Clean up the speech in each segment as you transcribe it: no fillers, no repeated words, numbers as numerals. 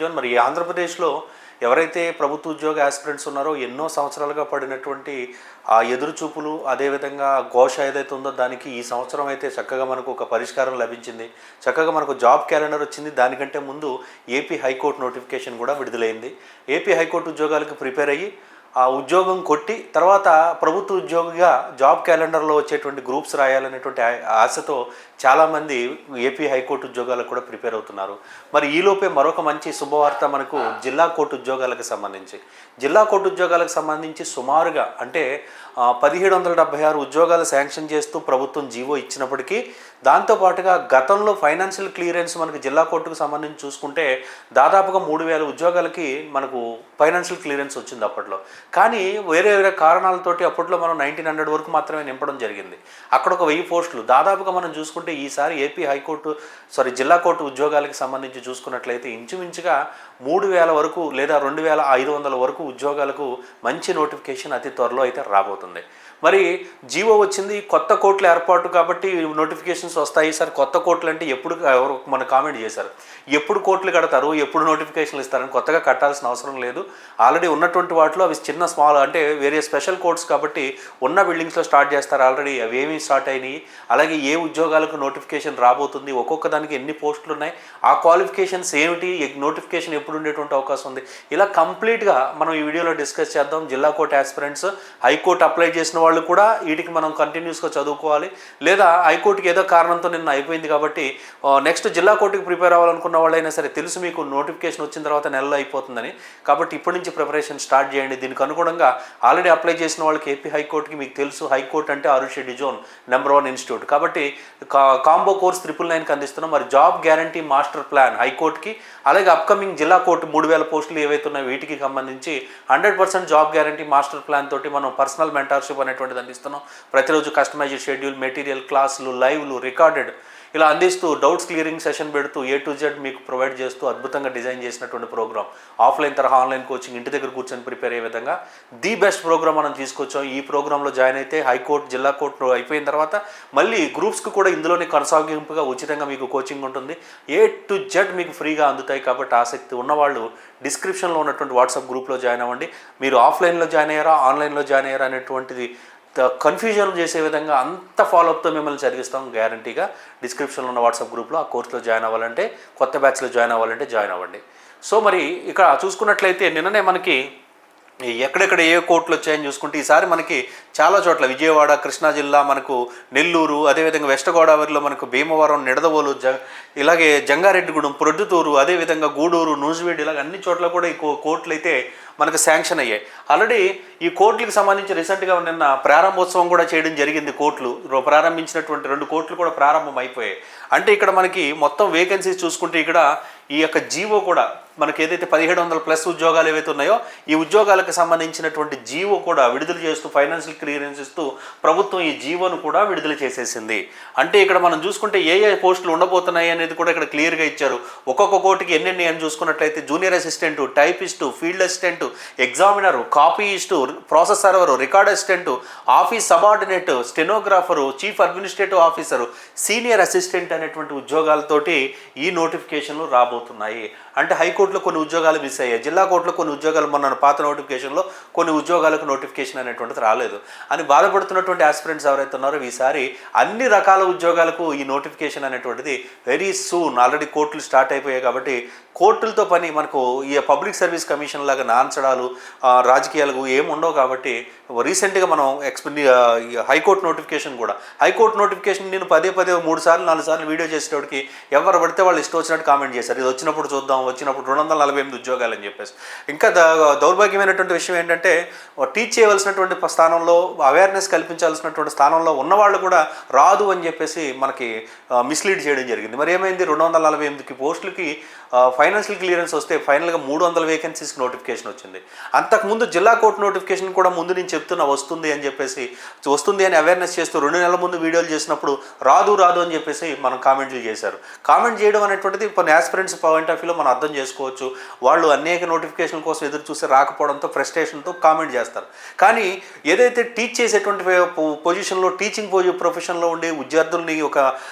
Zone మరి ఆంధ్రప్రదేశ్లో ఎవరైతే ప్రభుత్వ ఉద్యోగ ఆస్పిరెంట్స్ ఉన్నారో ఎన్నో సంవత్సరాలుగా పడినటువంటి ఆ ఎదురుచూపులు అదేవిధంగా ఘోష ఏదైతే ఉందో దానికి ఈ సంవత్సరం అయితే చక్కగా మనకు ఒక పరిష్కారం లభించింది. చక్కగా మనకు జాబ్ క్యాలెండర్ వచ్చింది. దానికంటే ముందు ఏపీ హైకోర్టు నోటిఫికేషన్ కూడా విడుదలైంది. ఏపీ హైకోర్టు ఉద్యోగాలకు ప్రిపేర్ అయ్యి ఆ ఉద్యోగం కొట్టి తర్వాత ప్రభుత్వ ఉద్యోగిగా జాబ్ క్యాలెండర్లో వచ్చేటువంటి గ్రూప్స్ రాయాలనేటువంటి ఆశతో చాలామంది ఏపీ హైకోర్టు ఉద్యోగాలకు కూడా ప్రిపేర్ అవుతున్నారు. మరి ఈలోపే మరొక మంచి శుభవార్త మనకు జిల్లా కోర్టు ఉద్యోగాలకు సంబంధించి సుమారుగా అంటే 1776 ఉద్యోగాలు శాంక్షన్ చేస్తూ ప్రభుత్వం జీవో ఇచ్చినప్పటికీ దాంతోపాటుగా గతంలో ఫైనాన్షియల్ క్లియరెన్స్ మనకు జిల్లా కోర్టుకు సంబంధించి చూసుకుంటే దాదాపుగా 3000 ఉద్యోగాలకి మనకు ఫైనాన్షియల్ క్లియరెన్స్ వచ్చింది అప్పట్లో. కానీ వేరే వేరే కారణాలతోటి అప్పట్లో మనం 1900 వరకు మాత్రమే నింపడం జరిగింది. అక్కడ ఒక 1000 పోస్టులు దాదాపుగా మనం చూసుకుంటే ఈసారి ఏపీ జిల్లా కోర్టు ఉద్యోగాలకు సంబంధించి చూసుకున్నట్లయితే ఇంచుమించుగా 3000 వరకు లేదా 2500 వరకు ఉద్యోగాలకు మంచి నోటిఫికేషన్ అతి త్వరలో అయితే రాబోతుంది. మరి జీవో వచ్చింది, కొత్త కోర్టుల ఏర్పాటు కాబట్టి నోటిఫికేషన్స్ వస్తాయి. సార్ కొత్త కోర్టులు అంటే ఎప్పుడు ఎవరు మన కామెంట్ చేశారు, ఎప్పుడు కోర్టులు కడతారు, ఎప్పుడు నోటిఫికేషన్లు ఇస్తారని. కొత్తగా కట్టాల్సిన అవసరం లేదు. ఆల్రెడీ ఉన్నటువంటి వాటిలో అవి చిన్న స్మాల్ అంటే వేరే స్పెషల్ కోర్ట్స్ కాబట్టి ఉన్న బిల్డింగ్స్లో స్టార్ట్ చేస్తారు. ఆల్రెడీ అవి ఏమీ స్టార్ట్ అయినాయి. అలాగే ఏ ఉద్యోగాలకు నోటిఫికేషన్ రాబోతుంది, ఒక్కొక్క దానికి ఎన్ని పోస్టులు ఉన్నాయి, ఆ క్వాలిఫికేషన్స్ ఏమిటి, నోటిఫికేషన్ ఎప్పుడు ఉండేటువంటి అవకాశం ఉంది, ఇలా కంప్లీట్గా మనం ఈ వీడియోలో డిస్కస్ చేద్దాం. జిల్లా కోర్టు ఆస్పిరెంట్స్ హైకోర్టు అప్లై చేసిన వాళ్ళు కూడా వీటికి మనం కంటిన్యూస్గా చదువుకోవాలి. లేదా హైకోర్టుకి ఏదో కారణంతో నిన్న అయిపోయింది కాబట్టి నెక్స్ట్ జిల్లా కోర్టుకి ప్రిపేర్ అవ్వాలనుకున్న వాళ్ళైనా సరే తెలుసు మీకు నోటిఫికేషన్ వచ్చిన తర్వాత నెలలో అయిపోతుందని. కాబట్టి ఇప్పటి నుంచి ప్రిపరేషన్ స్టార్ట్ చేయండి. దీనికి అనుగుణంగా ఆల్రెడీ అప్లై చేసిన వాళ్ళకి ఏపీ హైకోర్టుకి మీకు తెలుసు, హైకోర్టు అంటే ఆరుష్ డిజోన్ #1 ఇన్స్టిట్యూట్ కాబట్టి కాంబో కోర్స్ 999కి అందిస్తున్నాం. మరి జాబ్ గ్యారంటీ మాస్టర్ ప్లాన్ హైకోర్టుకి, అలాగే అప్కమింగ్ జిల్లా కోర్టు 3000 పోస్టులు ఏవైతే ఉన్నాయో వీటికి సంబంధించి 100% జాబ్ గ్యారంటీ మాస్టర్ ప్లాన్ తోటి మనం పర్సనల్ మెంటర్షిప్ అనేటువంటిది అందిస్తున్నాం. ప్రతిరోజు కస్టమైజ్డ్ షెడ్యూల్, మెటీరియల్, క్లాసులు, లైవ్లు, రికార్డెడ్ ఇలా అందిస్తూ డౌట్స్ క్లియరింగ్ సెషన్ పెడుతూ A to Z మీకు ప్రొవైడ్ చేస్తూ అద్భుతంగా డిజైన్ చేసినటువంటి ప్రోగ్రామ్. ఆఫ్లైన్ తరహా ఆన్లైన్ కోచింగ్ ఇంటి దగ్గర కూర్చొని ప్రిపేర్ అయ్యే విధంగా ది బెస్ట్ ప్రోగ్రామ్ మనం తీసుకొచ్చాం. ఈ ప్రోగ్రాంలో జాయిన్ అయితే హైకోర్టు జిల్లా కోర్టు అయిపోయిన తర్వాత మళ్ళీ గ్రూప్స్కి కూడా ఇందులోనే కొనసాగింపుగా ఉచితంగా మీకు కోచింగ్ ఉంటుంది. A to Z మీకు ఫ్రీగా అందుతాయి. కాబట్టి ఆసక్తి ఉన్నవాళ్ళు డిస్క్రిప్షన్లో ఉన్నటువంటి వాట్సాప్ గ్రూప్లో జాయిన్ అవ్వండి. మీరు ఆఫ్లైన్లో జాయిన్ అయ్యారా ఆన్లైన్లో జాయిన్ అయ్యారా అనేటువంటిది కన్ఫ్యూజన్ చేసే విధంగా అంత ఫాలోఅప్తో మిమ్మల్ని చదివిస్తాం గ్యారంటీగా. డిస్క్రిప్షన్లో ఉన్న వాట్సాప్ గ్రూప్లో ఆ కోర్సులో జాయిన్ అవ్వాలంటే, కొత్త బ్యాచ్లో జాయిన్ అవ్వాలంటే జాయిన్ అవ్వండి. సో మరి ఇక్కడ చూసుకున్నట్లయితే నిన్ననే మనకి ఎక్కడెక్కడ ఏ కోర్టులు వచ్చాయని చూసుకుంటే ఈసారి మనకి చాలా చోట్ల విజయవాడ, కృష్ణా జిల్లా, మనకు నెల్లూరు, అదేవిధంగా వెస్ట్ గోదావరిలో మనకు భీమవరం, నిడదవోలు, ఇలాగే జంగారెడ్డిగూడెం, ప్రొద్దుటూరు, అదేవిధంగా గూడూరు, నూజివీడు ఇలాగ అన్ని చోట్ల కూడా ఈ కోర్టులు అయితే మనకు శాంక్షన్ అయ్యాయి. ఆల్రెడీ ఈ కోర్టులకు సంబంధించి రీసెంట్గా నిన్న ప్రారంభోత్సవం కూడా చేయడం జరిగింది. కోర్టులు ప్రారంభించినటువంటి 2 కోర్టులు కూడా ప్రారంభం అయిపోయాయి. అంటే ఇక్కడ మనకి మొత్తం వేకెన్సీస్ చూసుకుంటే ఇక్కడ ఈ యొక్క జీవో కూడా మనకి ఏదైతే 1700+ ఉద్యోగాలు ఏవైతే ఉన్నాయో ఈ ఉద్యోగాలకు సంబంధించినటువంటి జీవో కూడా విడుదల చేస్తూ ఫైనాన్షియల్ క్లియరెన్స్ ఇస్తూ ప్రభుత్వం ఈ జీవోను కూడా విడుదల చేసేసింది. అంటే ఇక్కడ మనం చూసుకుంటే ఏ పోస్టులు ఉండబోతున్నాయి అనేది కూడా ఇక్కడ క్లియర్గా ఇచ్చారు. ఒక్కొక్క కోర్టుకి ఎన్నెన్ని అని చూసుకున్నట్లయితే junior assistant, typist, field assistant, examiner, copyist, process server, record assistant, office subordinate, stenographer, chief administrative officer, senior assistant అనేటువంటి ఉద్యోగాలతోటి ఈ నోటిఫికేషన్లు రాబోతున్నాయి. అంటే హైకోర్టులో కొన్ని ఉద్యోగాలు మిస్ అయ్యాయి, జిల్లా కోర్టులో కొన్ని ఉద్యోగాలు మొన్న పాత నోటిఫికేషన్లో కొన్ని ఉద్యోగాలకు నోటిఫికేషన్ అనేటువంటిది రాలేదు అని బాధపడుతున్నటువంటి ఆస్పిరెంట్స్ ఎవరైతే ఉన్నారో ఈసారి అన్ని రకాల ఉద్యోగాలకు ఈ నోటిఫికేషన్ అనేటువంటిది వెరీ సూన్. ఆల్రెడీ కోర్టులు స్టార్ట్ అయిపోయాయి కాబట్టి కోర్టులతో పని మనకు ఈ పబ్లిక్ సర్వీస్ కమిషన్ లాగా నాన్చడాలు రాజకీయాలకు ఏమి ఉండవు. కాబట్టి రీసెంట్గా మనం హైకోర్టు నోటిఫికేషన్ నేను పదే 3 సార్లు 4 సార్లు వీడియో చేసేటోడికి ఎవరు పడితే వాళ్ళు ఇష్టం వచ్చినట్టు కామెంట్ చేశారు. ఇది వచ్చినప్పుడు చూద్దాం, వచ్చినప్పుడు 248 ఉద్యోగాలు అని చెప్పేసి. ఇంకా దౌర్భాగ్యమైనటువంటి విషయం ఏంటంటే టీచ్ చేయవలసినటువంటి స్థానంలో, అవేర్నెస్ కల్పించాల్సినటువంటి స్థానంలో ఉన్నవాళ్ళు కూడా రాదు అని చెప్పేసి మనకి మిస్లీడ్ చేయడం జరిగింది. మరి ఏమైంది, 248 పోస్టులకి ఫైనాన్షియల్ క్లియరెన్స్ వస్తే ఫైనల్గా 300 వేకెన్సీస్కి నోటిఫికేషన్ వచ్చింది. అంతకుముందు జిల్లా కోర్టు నోటిఫికేషన్ కూడా ముందు నేను చెప్తున్నా వస్తుంది అని అవేర్నెస్ చేస్తూ 2 నెలల ముందు వీడియోలు చేసినప్పుడు రాదు అని చెప్పేసి మనం కామెంట్లు చేశారు. కామెంట్ చేయడం అనేటువంటిది కొన్ని ఆస్పిరెంట్స్ పాయింట్ ఆఫ్ వ్యూలో మనం అర్థం చేసుకోవచ్చు. వాళ్ళు అనేక నోటిఫికేషన్ కోసం ఎదురు చూసి రాకపోవడంతో ఫ్రస్ట్రేషన్తో కామెంట్ చేస్తారు. కానీ ఏదైతే టీచ్ చేసేటువంటి పొజిషన్లో టీచింగ్ ప్రొఫెషన్లో ఉండే విద్యార్థుల్ని ఒక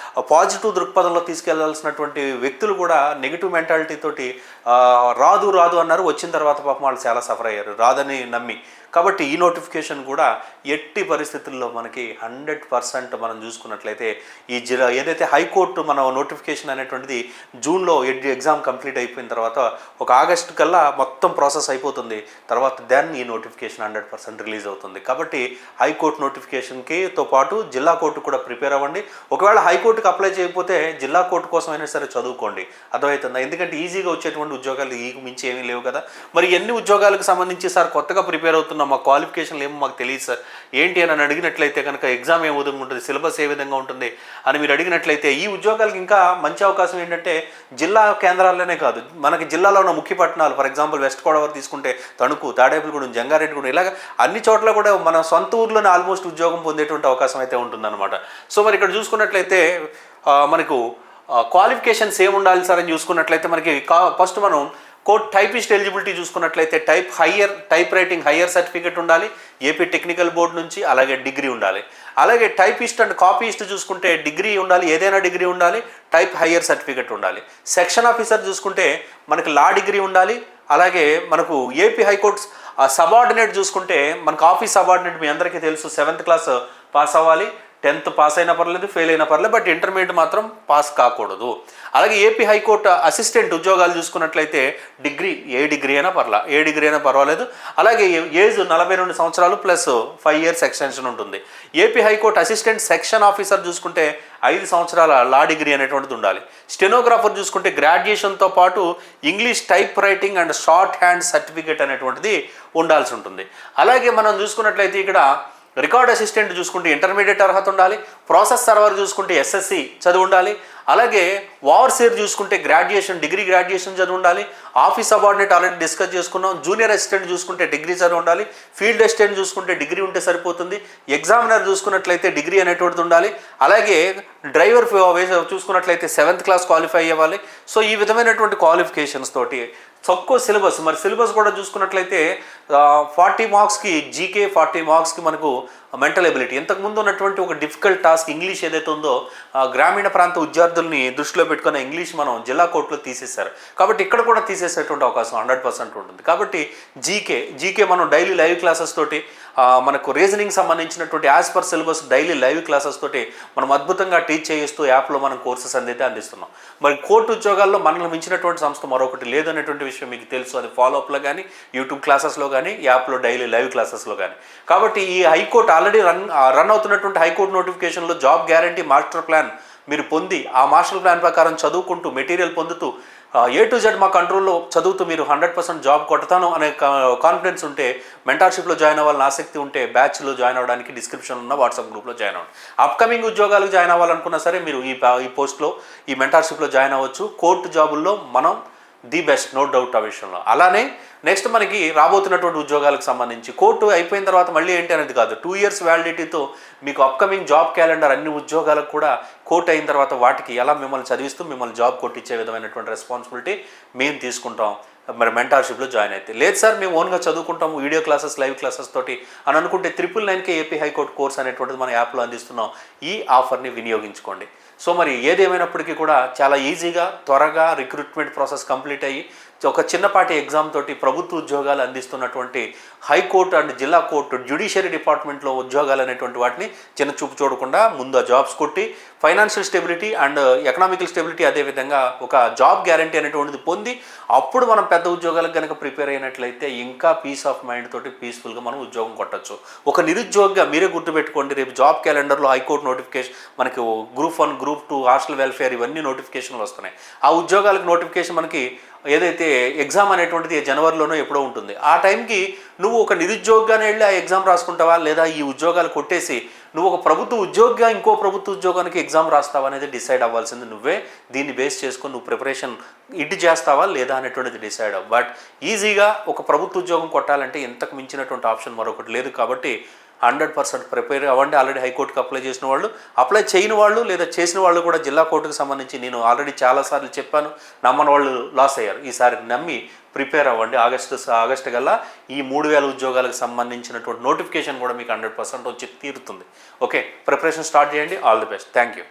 పాజిటివ్ దృక్పథంలో తీసుకెళ్లాల్సినటువంటి వ్యక్తులు కూడా నెగిటివ్ మెంటాలిటీ తోటి రాదు రాదు అన్నారు. వచ్చిన తర్వాత పాపం వాళ్ళు చాలా సఫర్ అయ్యారు రాదని నమ్మి. కాబట్టి ఈ నోటిఫికేషన్ కూడా ఎట్టి పరిస్థితుల్లో మనకి 100% మనం చూసుకున్నట్లయితే ఈ ఏదైతే హైకోర్టు మన నోటిఫికేషన్ అనేటువంటిది జూన్లో ఎగ్జామ్ కంప్లీట్ అయిపోయిన తర్వాత ఒక ఆగస్టు కల్లా మొత్తం ప్రాసెస్ అయిపోతుంది. తర్వాత దెన్ ఈ నోటిఫికేషన్ 100% రిలీజ్ అవుతుంది. కాబట్టి హైకోర్టు నోటిఫికేషన్కితో పాటు జిల్లా కోర్టు కూడా ప్రిపేర్ అవ్వండి. ఒకవేళ హైకోర్టుకి అప్లై చేయకపోతే జిల్లా కోర్టు కోసం అయినా సరే చదువుకోండి, అర్థమవుతుందా? ఎందుకంటే ఈజీగా వచ్చేటువంటి ఉద్యోగాలు ఈ మించి ఏమీ లేవు కదా. మరి ఎన్ని ఉద్యోగాలకు సంబంధించి సార్ కొత్తగా ప్రిపేర్ అవుతున్నాం, మా క్వాలిఫికేషన్లు ఏమో మాకు తెలియదు సార్ ఏంటి అని అడిగినట్లయితే కనుక ఎగ్జామ్ ఏ విధంగా ఉంటుంది, సిలబస్ ఏ విధంగా ఉంటుంది అని మీరు అడిగినట్లయితే ఈ ఉద్యోగాలకు ఇంకా మంచి అవకాశం ఏంటంటే జిల్లా కేంద్రాల్లోనే కాదు, మనకి జిల్లాలో ఉన్న ముఖ్య పట్టణాలు, ఫర్ ఎగ్జాంపుల్ వెస్ట్ గోదావరి తీసుకుంటే తణుకు, తాడేపల్లిగూడెం, జంగారెడ్డిగూడెం, ఇలాగ అన్ని చోట్ల కూడా మన సొంత ఊర్లోనే ఆల్మోస్ట్ ఉద్యోగం పొందేటువంటి అవకాశం అయితే ఉంటుందన్నమాట. సో మరి ఇక్కడ చూసుకున్నట్లయితే మనకు క్వాలిఫికేషన్స్ ఏమి ఉండాలి సార్ అని చూసుకున్నట్లయితే మనకి ఫస్ట్ మనం కోర్ట్ టైపిస్ట్ ఎలిజిబిలిటీ చూసుకున్నట్లయితే టైప్ రైటింగ్ హయ్యర్ సర్టిఫికేట్ ఉండాలి ఏపీ టెక్నికల్ బోర్డు నుంచి, అలాగే డిగ్రీ ఉండాలి. అలాగే టైపిస్ట్ అండ్ కాపీయిస్ట్ చూసుకుంటే డిగ్రీ ఉండాలి, ఏదైనా డిగ్రీ ఉండాలి, టైప్ హయ్యర్ సర్టిఫికేట్ ఉండాలి. సెక్షన్ ఆఫీసర్ చూసుకుంటే మనకి లా డిగ్రీ ఉండాలి. అలాగే మనకు ఏపీ హైకోర్టు సబార్డినేట్ చూసుకుంటే మనకు ఆఫీస్ సబార్డినేట్ మీ అందరికీ తెలుసు 7th క్లాస్ పాస్ అవ్వాలి, 10th పాస్ అయినా పర్లేదు, ఫెయిల్ అయినా పర్లేదు, బట్ ఇంటర్మీడియట్ మాత్రం పాస్ కాకూడదు. అలాగే ఏపీ హైకోర్టు అసిస్టెంట్ ఉద్యోగాలు చూసుకున్నట్లయితే ఏ డిగ్రీ అయినా పర్వాలేదు. అలాగే ఏజ్ 42 సంవత్సరాలు ప్లస్ 5 years ఎక్స్టెన్షన్ ఉంటుంది. AP high court assistant section officer చూసుకుంటే 5 సంవత్సరాల లా డిగ్రీ అనేటువంటిది ఉండాలి. స్టెనోగ్రాఫర్ చూసుకుంటే గ్రాడ్యుయేషన్తో పాటు English type writing and short hand certificate అనేటువంటిది ఉండాల్సి ఉంటుంది. అలాగే మనం చూసుకున్నట్లయితే ఇక్కడ రికార్డ్ అసిస్టెంట్ చూసుకుంటే ఇంటర్మీడియట్ అర్హత ఉండాలి. ప్రాసెస్ సర్వర్ చూసుకుంటే SSC చదువు ఉండాలి. అలాగే ఓవర్సీర్ చూసుకుంటే డిగ్రీ గ్రాడ్యుయేషన్ చదువు ఉండాలి. ఆఫీస్ సబార్డినేట్ ఆల్రెడీ డిస్కస్ చేసుకున్నాం. జూనియర్ అసిస్టెంట్ చూసుకుంటే డిగ్రీ చదువు ఉండాలి. ఫీల్డ్ అసిస్టెంట్ చూసుకుంటే డిగ్రీ ఉంటే సరిపోతుంది. ఎగ్జామినర్ చూసుకున్నట్లయితే డిగ్రీ అనేటువంటిది ఉండాలి. అలాగే డ్రైవర్ చూసుకున్నట్లయితే 7th క్లాస్ క్వాలిఫై అవ్వాలి. సో ఈ విధమైనటువంటి క్వాలిఫికేషన్స్ తోటి తక్కువ సిలబస్, మరి సిలబస్ కూడా చూసుకున్నట్లయితే 40 మార్క్స్కి జీకే, 40 మార్క్స్కి మనకు మెంటల్ ఎబిలిటీ. ఇంతకుముందు ఉన్నటువంటి ఒక డిఫికల్ట్ టాస్క్ ఇంగ్లీష్ ఏదైతే ఉందో గ్రామీణ ప్రాంత విద్యార్థుల్ని దృష్టిలో పెట్టుకున్న ఇంగ్లీష్ మనం జిల్లా కోర్టులో తీసేశారు. కాబట్టి ఇక్కడ కూడా తీసేసేటువంటి అవకాశం 100% ఉంటుంది. కాబట్టి జీకే మనం డైలీ లైవ్ క్లాసెస్ తోటి మనకు రీజనింగ్ సంబంధించినటువంటి as per syllabus daily live classes తోటి మనం అద్భుతంగా టీచ్ చేయిస్తూ యాప్లో మనం కోర్సెస్ అందిస్తున్నాం. మరి కోర్టు ఉద్యోగాల్లో మనల్ని మించినటువంటి సంస్థ మరొకటి లేదనేటువంటి విషయం మీకు తెలుసు. అది ఫాలోఅప్లో కానీ, యూట్యూబ్ క్లాసెస్లో కానీ, యాప్లో డైలీ లైవ్ క్లాసెస్లో కానీ. కాబట్టి ఈ హైకోర్టు ఆల్రెడీ రన్ అవుతున్నటువంటి హైకోర్టు నోటిఫికేషన్లో జాబ్ గ్యారంటీ మాస్టర్ ప్లాన్ మీరు పొంది ఆ మాస్టర్ ప్లాన్ ప్రకారం చదువుకుంటూ మెటీరియల్ పొందుతూ A to Z మా కంట్రోల్లో చదువుతూ మీరు 100% జాబ్ కొడతాను అనే కాన్ఫిడెన్స్ ఉంటే మెంటార్షిప్లో జాయిన్ అవ్వాలని ఆసక్తి ఉంటే బ్యాచ్లో జాయిన్ అవ్వడానికి డిస్క్రిప్షన్ ఉన్న వాట్సాప్ గ్రూప్లో జాయిన్ అవ్వండి. అప్కమింగ్ ఉద్యోగాలకు జాయిన్ అవ్వాలనుకున్నా సరే మీరు ఈ పోస్ట్లో ఈ మెంటార్షిప్లో జాయిన్ అవ్వచ్చు. కోర్టు జాబుల్లో మనం ది బెస్ట్, నో డౌట్ ఆ విషయంలో. అలానే నెక్స్ట్ మనకి రాబోతున్నటువంటి ఉద్యోగాలకు సంబంధించి కోర్టు అయిపోయిన తర్వాత మళ్ళీ ఏంటి అనేది కాదు, 2 years వ్యాలిడిటీతో మీకు అప్కమింగ్ జాబ్ క్యాలెండర్ అన్ని ఉద్యోగాలకు కూడా కోర్టు అయిన తర్వాత వాటికి ఎలా మిమ్మల్ని చదివిస్తూ మిమ్మల్ని జాబ్ కొట్టించే విధమైనటువంటి రెస్పాన్సిబిలిటీ మేము తీసుకుంటాం. మరి మెంటార్షిప్లో జాయిన్ అయితే లేదు సార్ మేము ఓన్గా చదువుకుంటాము వీడియో క్లాసెస్ లైవ్ క్లాసెస్ తోటి అని అనుకుంటే 999 ఏపీ హైకోర్టు కోర్స్ అనేటువంటిది మన యాప్లో అందిస్తున్నాం. ఈ ఆఫర్ని వినియోగించుకోండి. సో మరి ఏదేమైనప్పటికీ కూడా చాలా ఈజీగా త్వరగా రిక్రూట్మెంట్ ప్రాసెస్ కంప్లీట్ అయ్యి ఒక చిన్నపాటి ఎగ్జామ్ తోటి ప్రభుత్వ ఉద్యోగాలు అందిస్తున్నటువంటి హైకోర్టు అండ్ జిల్లా కోర్టు జ్యుడిషియరీ డిపార్ట్మెంట్లో ఉద్యోగాలు అనేటువంటి వాటిని చిన్న చూపు చూడకుండా ముందు జాబ్స్ కొట్టి financial stability and economical stability అదేవిధంగా ఒక జాబ్ గ్యారంటీ అనేటువంటిది పొంది అప్పుడు మనం పెద్ద ఉద్యోగాలకు కనుక ప్రిపేర్ అయినట్లయితే ఇంకా పీస్ ఆఫ్ మైండ్ తోటి పీస్ఫుల్గా మనం ఉద్యోగం కొట్టచ్చు. ఒక నిరుద్యోగిగా మీరే గుర్తుపెట్టుకోండి, రేపు జాబ్ క్యాలెండర్లో హైకోర్టు నోటిఫికేషన్ మనకి Group 1 Group 2 హాస్టల్ వెల్ఫేర్ ఇవన్నీ నోటిఫికేషన్లు వస్తున్నాయి. ఆ ఉద్యోగాలకు నోటిఫికేషన్ మనకి ఏదైతే ఎగ్జామ్ అనేటువంటిది జనవరిలోనో ఎప్పుడో ఉంటుంది. ఆ టైంకి నువ్వు ఒక నిరుద్యోగిగానే వెళ్ళి ఆ ఎగ్జామ్ రాసుకుంటావా లేదా ఈ ఉద్యోగాలు కొట్టేసి నువ్వు ఒక ప్రభుత్వ ఉద్యోగిగా ఇంకో ప్రభుత్వ ఉద్యోగానికి ఎగ్జామ్ రాస్తావా అనేది డిసైడ్ అవ్వాల్సింది నువ్వే. దీన్ని బేస్ చేసుకొని నువ్వు ప్రిపరేషన్ ఇటు చేస్తావా లేదా అనేటువంటిది డిసైడ్ అవ్వ. బట్ ఈజీగా ఒక ప్రభుత్వ ఉద్యోగం కొట్టాలంటే ఇంతకు మించినటువంటి ఆప్షన్ మరొకటి లేదు. కాబట్టి 100% ప్రిపేర్ అవ్వండి. ఆల్రెడీ హైకోర్టుకి అప్లై చేసిన వాళ్ళు, అప్లై చేయని వాళ్ళు లేదా చేసిన వాళ్ళు కూడా జిల్లా కోర్టుకు సంబంధించి నేను ఆల్రెడీ చాలాసార్లు చెప్పాను, నమ్మని వాళ్ళు లాస్ అయ్యారు. ఈసారి నమ్మి ప్రిపేర్ అవ్వండి. ఆగస్టు కల్లా ఈ 3000 ఉద్యోగాలకు సంబంధించినటువంటి నోటిఫికేషన్ కూడా మీకు 100% వచ్చి తీరుతుంది. ఓకే, ప్రిపరేషన్ స్టార్ట్ చేయండి. All the best. Thank you.